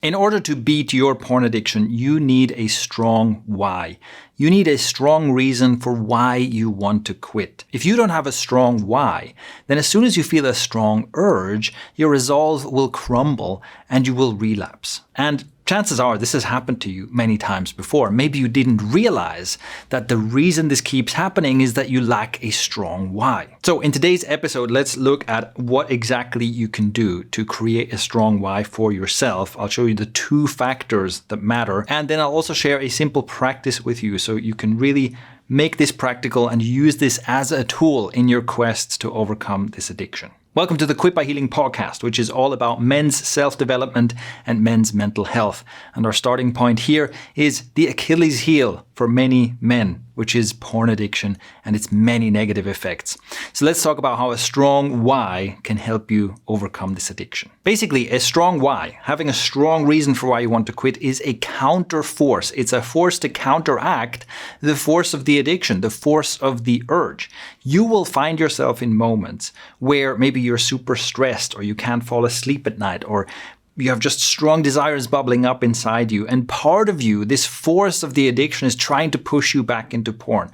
In order to beat your porn addiction, you need a strong why. You need a strong reason for why you want to quit. If you don't have a strong why, then as soon as you feel a strong urge, your resolve will crumble and you will relapse. And chances are this has happened to you many times before. Maybe you didn't realize that the reason this keeps happening is that you lack a strong why. So in today's episode, let's look at what exactly you can do to create a strong why for yourself. I'll show you the 2 factors that matter, and then I'll also share a simple practice with you so you can really make this practical and use this as a tool in your quest to overcome this addiction. Welcome to the QuitByHealing Podcast, which is all about men's self-development and men's mental health. And our starting point here is the Achilles heel for many men, which is porn addiction and its many negative effects. So let's talk about how a strong why can help you overcome this addiction. Basically, a strong why, having a strong reason for why you want to quit, is a counter force. It's a force to counteract the force of the addiction, the force of the urge. You will find yourself in moments where maybe you're super stressed or you can't fall asleep at night, or you have just strong desires bubbling up inside you. And part of you, this force of the addiction, is trying to push you back into porn.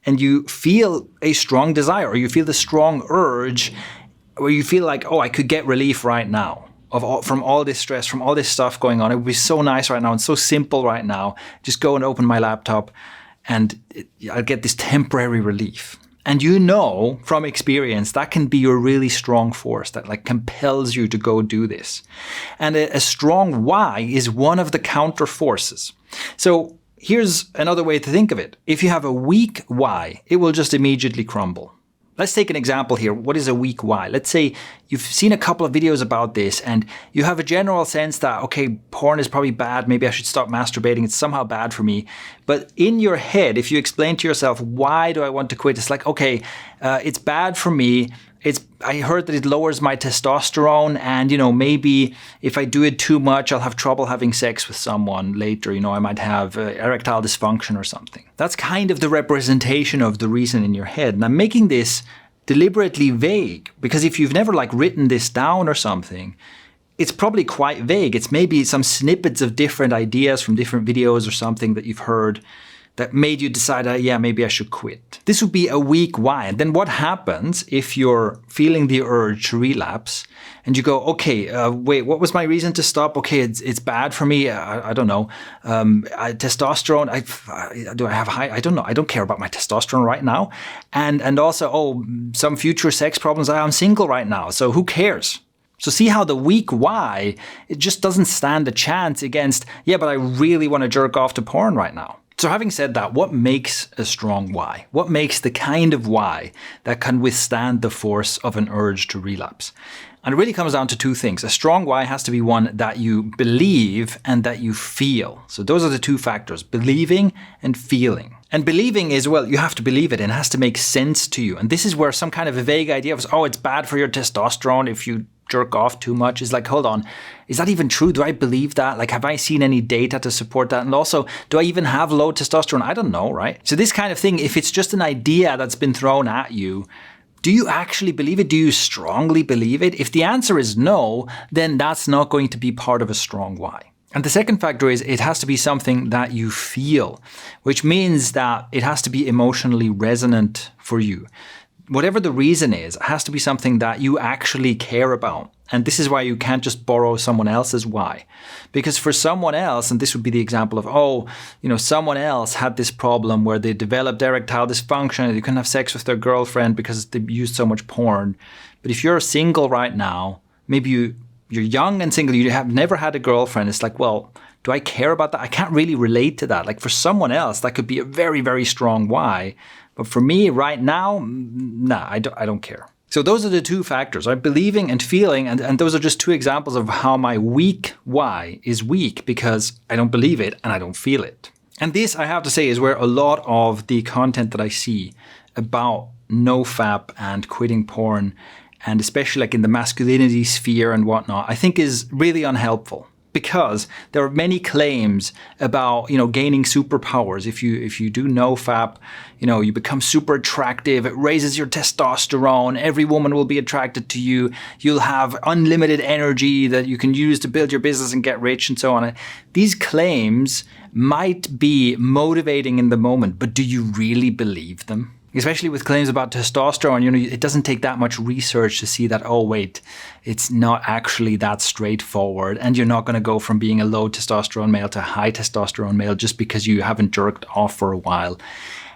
And you feel a strong desire, or you feel the strong urge where you feel like, oh, I could get relief right now from all this stress, from all this stuff going on. It would be so nice right now and so simple right now. Just go and open my laptop and I'll get this temporary relief. And you know from experience that can be a really strong force that compels you to go do this. And a strong why is one of the counter forces. So here's another way to think of it. If you have a weak why, it will just immediately crumble. Let's take an example here. What is a weak why? Let's say you've seen a couple of videos about this and you have a general sense that, okay, porn is probably bad. Maybe I should stop masturbating. It's somehow bad for me. But in your head, if you explain to yourself, why do I want to quit? It's like, okay, it's bad for me. I heard that it lowers my testosterone, and maybe if I do it too much, I'll have trouble having sex with someone later. I might have erectile dysfunction or something. That's kind of the representation of the reason in your head. And I'm making this deliberately vague because if you've never written this down or something, it's probably quite vague. It's maybe some snippets of different ideas from different videos or something that you've heard that made you decide, yeah, maybe I should quit. This would be a weak why. And then what happens if you're feeling the urge to relapse and you go, okay, wait, what was my reason to stop? Okay, it's bad for me. I don't know. Testosterone, do I have high? I don't know. I don't care about my testosterone right now. And also, some future sex problems. I'm single right now, so who cares? So see how the weak why, it just doesn't stand a chance against, yeah, but I really want to jerk off to porn right now. So having said that, what makes a strong why? What makes the kind of why that can withstand the force of an urge to relapse? And it really comes down to 2 things. A strong why has to be one that you believe and that you feel. So those are the 2 factors, believing and feeling. And believing is, well, you have to believe it and it has to make sense to you. And this is where some kind of a vague idea of, it's bad for your testosterone if you jerk off too much is hold on, is that even true? Do I believe that? Have I seen any data to support that? And also, do I even have low testosterone? I don't know, right? So this kind of thing, if it's just an idea that's been thrown at you, do you actually believe it? Do you strongly believe it? If the answer is no, then that's not going to be part of a strong why. And the second factor is it has to be something that you feel, which means that it has to be emotionally resonant for you. Whatever the reason is, it has to be something that you actually care about. And this is why you can't just borrow someone else's why. Because for someone else, and this would be the example of, someone else had this problem where they developed erectile dysfunction, they couldn't have sex with their girlfriend because they used so much porn. But if you're single right now, maybe you're young and single, you have never had a girlfriend, it's like, well, do I care about that? I can't really relate to that. For someone else, that could be a very, very strong why. But for me right now, nah, I don't care. So those are the 2 factors, right? Believing and feeling. And those are just 2 examples of how my weak why is weak because I don't believe it and I don't feel it. And this, I have to say, is where a lot of the content that I see about nofap and quitting porn, and especially in the masculinity sphere and whatnot, I think is really unhelpful. Because there are many claims about, gaining superpowers. If you do NoFap, you become super attractive. It raises your testosterone. Every woman will be attracted to you. You'll have unlimited energy that you can use to build your business and get rich and so on. These claims might be motivating in the moment, but do you really believe them? Especially with claims about testosterone, it doesn't take that much research to see that, oh wait, it's not actually that straightforward. And you're not going to go from being a low testosterone male to a high testosterone male just because you haven't jerked off for a while.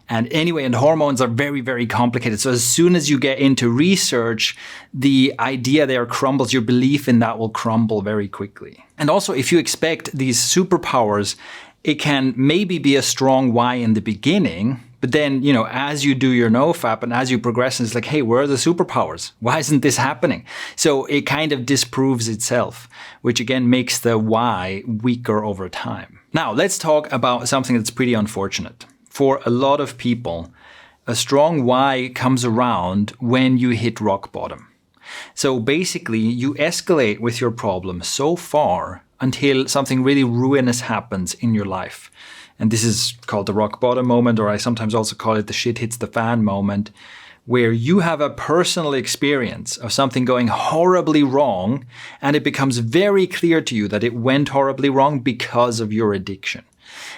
And anyway, and hormones are very, very complicated. So as soon as you get into research, the idea there crumbles. Your belief in that will crumble very quickly. And also, if you expect these superpowers, it can maybe be a strong why in the beginning. But then, as you do your NoFap and as you progress, it's like, hey, where are the superpowers? Why isn't this happening? So it kind of disproves itself, which again makes the why weaker over time. Now, let's talk about something that's pretty unfortunate. For a lot of people, a strong why comes around when you hit rock bottom. So basically, you escalate with your problem so far until something really ruinous happens in your life. And this is called the rock bottom moment, or I sometimes also call it the shit hits the fan moment, where you have a personal experience of something going horribly wrong, and it becomes very clear to you that it went horribly wrong because of your addiction.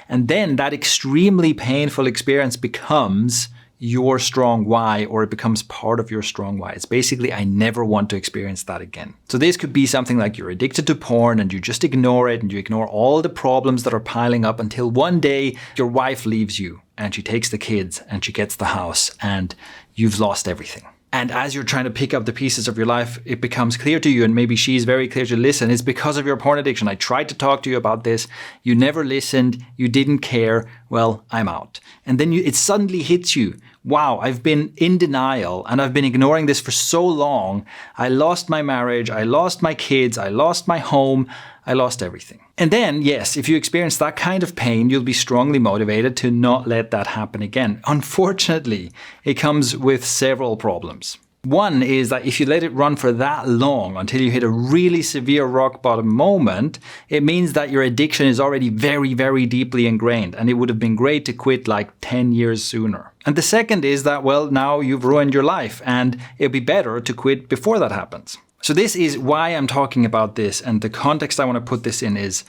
And then that extremely painful experience becomes your strong why, or it becomes part of your strong why. It's basically, I never want to experience that again. So this could be something like you're addicted to porn and you just ignore it and you ignore all the problems that are piling up until one day your wife leaves you and she takes the kids and she gets the house and you've lost everything. And as you're trying to pick up the pieces of your life, it becomes clear to you, and maybe she's very clear to listen, it's because of your porn addiction. I tried to talk to you about this. You never listened. You didn't care. Well, I'm out. And then it suddenly hits you. Wow, I've been in denial and I've been ignoring this for so long. I lost my marriage. I lost my kids. I lost my home. I lost everything. And then, yes, if you experience that kind of pain, you'll be strongly motivated to not let that happen again. Unfortunately, it comes with several problems. One is that if you let it run for that long until you hit a really severe rock bottom moment, it means that your addiction is already very, very deeply ingrained, and it would have been great to quit like 10 years sooner. And the second is that, well, now you've ruined your life and it'd be better to quit before that happens. So this is why I'm talking about this, and the context I want to put this in is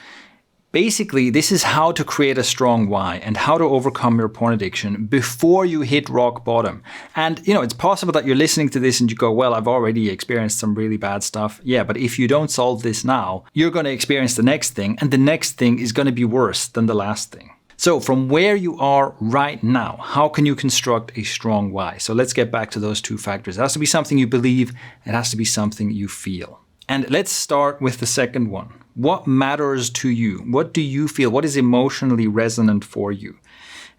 basically this is how to create a strong why and how to overcome your porn addiction before you hit rock bottom. And it's possible that you're listening to this and you go, well, I've already experienced some really bad stuff. Yeah, but if you don't solve this now, you're going to experience the next thing, and the next thing is going to be worse than the last thing. So from where you are right now, how can you construct a strong why? So let's get back to those two factors. It has to be something you believe. It has to be something you feel. And let's start with the second one. What matters to you? What do you feel? What is emotionally resonant for you?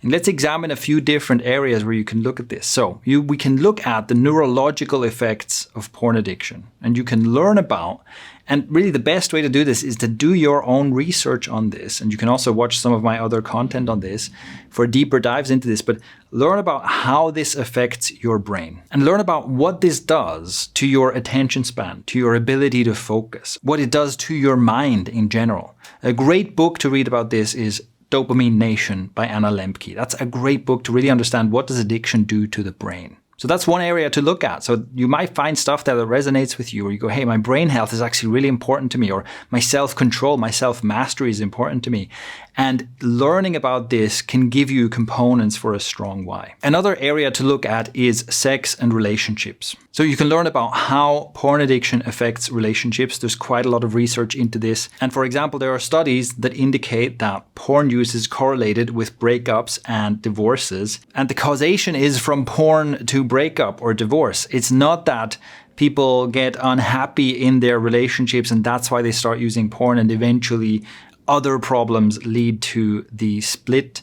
And let's examine a few different areas where you can look at this. So we can look at the neurological effects of porn addiction, and you can learn about, and really the best way to do this is to do your own research on this. And you can also watch some of my other content on this for deeper dives into this, but learn about how this affects your brain and learn about what this does to your attention span, to your ability to focus, what it does to your mind in general. A great book to read about this is Dopamine Nation by Anna Lembke. That's a great book to really understand what does addiction do to the brain. So that's one area to look at. So you might find stuff that resonates with you, or you go, hey, my brain health is actually really important to me, or my self-control, my self-mastery is important to me. And learning about this can give you components for a strong why. Another area to look at is sex and relationships. So you can learn about how porn addiction affects relationships. There's quite a lot of research into this. And for example, there are studies that indicate that porn use is correlated with breakups and divorces. And the causation is from porn to breakup or divorce. It's not that people get unhappy in their relationships and that's why they start using porn and eventually other problems lead to the split.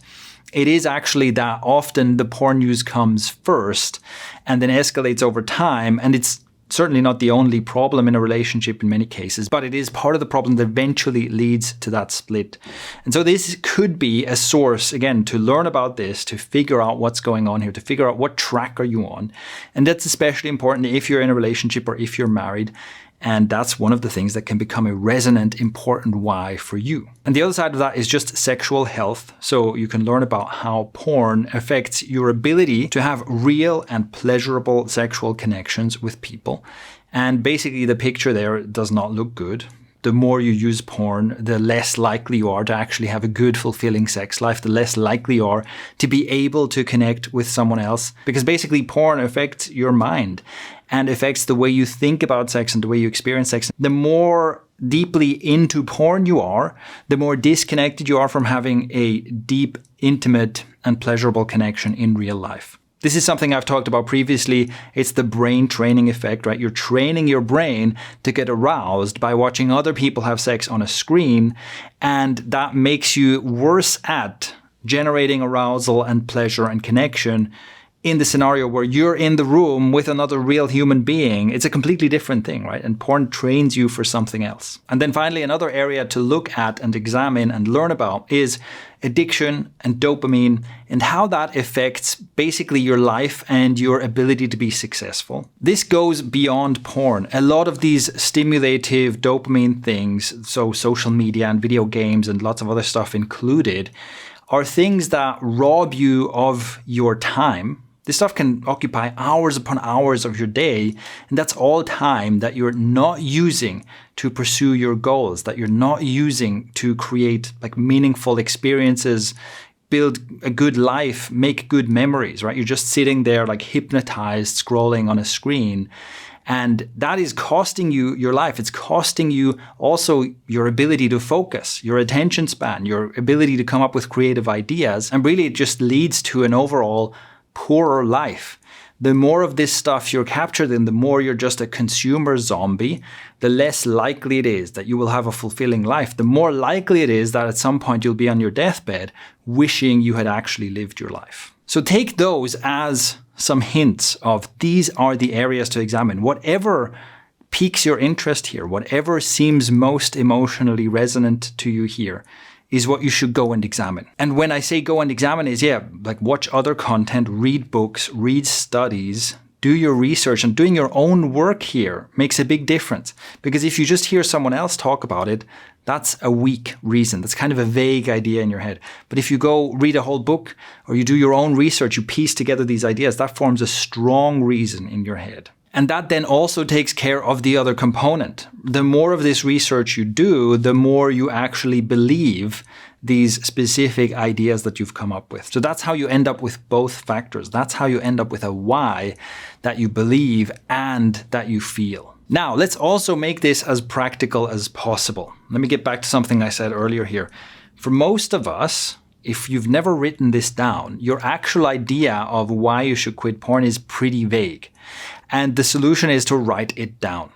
It is actually that often the porn use comes first and then escalates over time, and it's certainly not the only problem in a relationship in many cases, but it is part of the problem that eventually leads to that split. And so this could be a source, again, to learn about this, to figure out what's going on here, to figure out what track are you on. And that's especially important if you're in a relationship or if you're married. And that's one of the things that can become a resonant, important why for you. And the other side of that is just sexual health. So you can learn about how porn affects your ability to have real and pleasurable sexual connections with people. And basically the picture there does not look good. The more you use porn, the less likely you are to actually have a good, fulfilling sex life, the less likely you are to be able to connect with someone else. Because basically porn affects your mind and affects the way you think about sex and the way you experience sex. The more deeply into porn you are, the more disconnected you are from having a deep, intimate, and pleasurable connection in real life. This is something I've talked about previously. It's the brain training effect, right? You're training your brain to get aroused by watching other people have sex on a screen, and that makes you worse at generating arousal and pleasure and connection in the scenario where you're in the room with another real human being. It's a completely different thing, right? And porn trains you for something else. And then finally, another area to look at and examine and learn about is addiction and dopamine and how that affects basically your life and your ability to be successful. This goes beyond porn. A lot of these stimulative dopamine things, so social media and video games and lots of other stuff included, are things that rob you of your time. This stuff can occupy hours upon hours of your day, and that's all time that you're not using to pursue your goals, that you're not using to create like meaningful experiences, build a good life, make good memories, right? You're just sitting there like hypnotized, scrolling on a screen. And that is costing you your life. It's costing you also your ability to focus, your attention span, your ability to come up with creative ideas. And really it just leads to an overall poorer life. The more of this stuff you're captured in, the more you're just a consumer zombie, the less likely it is that you will have a fulfilling life. The more likely it is that at some point you'll be on your deathbed wishing you had actually lived your life. So take those as some hints of these are the areas to examine. Whatever piques your interest here, whatever seems most emotionally resonant to you here, is what you should go and examine. And when I say go and examine is, like watch other content, read books, read studies, do your research, and doing your own work here makes a big difference. Because if you just hear someone else talk about it, that's a weak reason. That's kind of a vague idea in your head. But if you go read a whole book or you do your own research, you piece together these ideas, that forms a strong reason in your head. And that then also takes care of the other component. The more of this research you do, the more you actually believe these specific ideas that you've come up with. So that's how you end up with both factors. That's how you end up with a why that you believe and that you feel. Now, let's also make this as practical as possible. Let me get back to something I said earlier here. For most of us, if you've never written this down, your actual idea of why you should quit porn is pretty vague. And the solution is to write it down.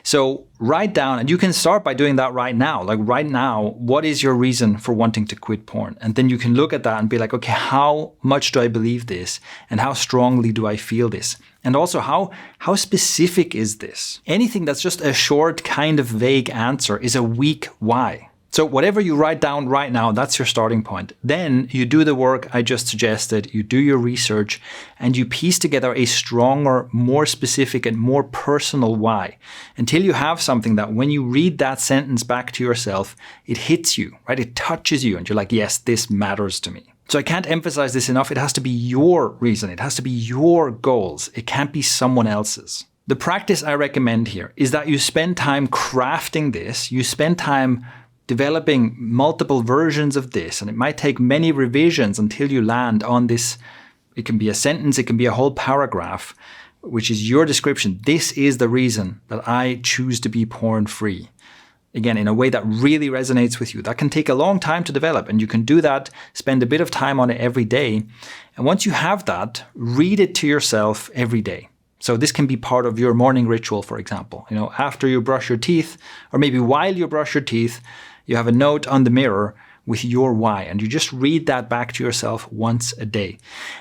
So write down, and you can start by doing that right now. Like right now, what is your reason for wanting to quit porn? And then you can look at that and be like, okay, how much do I believe this? And how strongly do I feel this? And also, how specific is this? Anything that's just a short, kind of vague answer is a weak why. So whatever you write down right now, that's your starting point. Then you do the work I just suggested, you do your research, and you piece together a stronger, more specific, and more personal why, until you have something that when you read that sentence back to yourself, it hits you, right? It touches you, and you're like, yes, this matters to me. So I can't emphasize this enough. It has to be your reason. It has to be your goals. It can't be someone else's. The practice I recommend here is that you spend time crafting this. You spend time developing multiple versions of this, and it might take many revisions until you land on this. It can be a sentence, it can be a whole paragraph, which is your description. This is the reason that I choose to be porn free. Again, in a way that really resonates with you. That can take a long time to develop, and you can do that, spend a bit of time on it every day. And once you have that, read it to yourself every day. So this can be part of your morning ritual, for example. After you brush your teeth, or maybe while you brush your teeth, you have a note on the mirror with your why, and you just read that back to yourself once a day.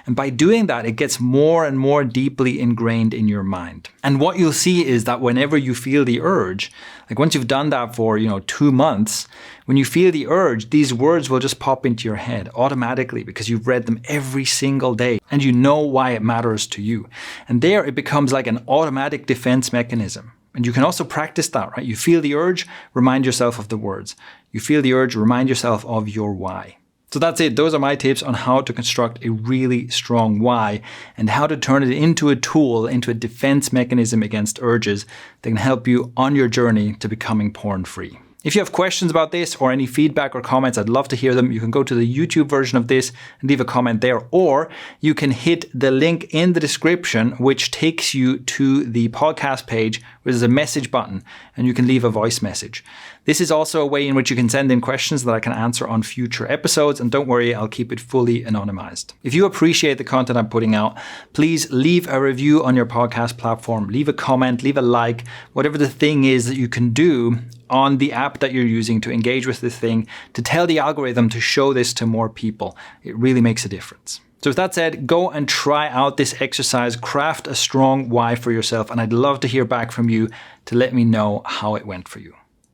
And by doing that, it gets more and more deeply ingrained in your mind. And what you'll see is that whenever you feel the urge, like once you've done that for 2 months, when you feel the urge, these words will just pop into your head automatically because you've read them every single day and you know why it matters to you. And there it becomes like an automatic defense mechanism. And you can also practice that, right? You feel the urge, remind yourself of the words. You feel the urge, remind yourself of your why. So that's it. Those are my tips on how to construct a really strong why and how to turn it into a tool, into a defense mechanism against urges that can help you on your journey to becoming porn-free. If you have questions about this or any feedback or comments, I'd love to hear them. You can go to the YouTube version of this and leave a comment there, or you can hit the link in the description, which takes you to the podcast page, where there's a message button, and you can leave a voice message. This is also a way in which you can send in questions that I can answer on future episodes, and don't worry, I'll keep it fully anonymized. If you appreciate the content I'm putting out, please leave a review on your podcast platform, leave a comment, leave a like, whatever the thing is that you can do on the app that you're using to engage with this thing, to tell the algorithm to show this to more people. It really makes a difference. So with that said, go and try out this exercise, craft a strong why for yourself, and I'd love to hear back from you to let me know how it went for you.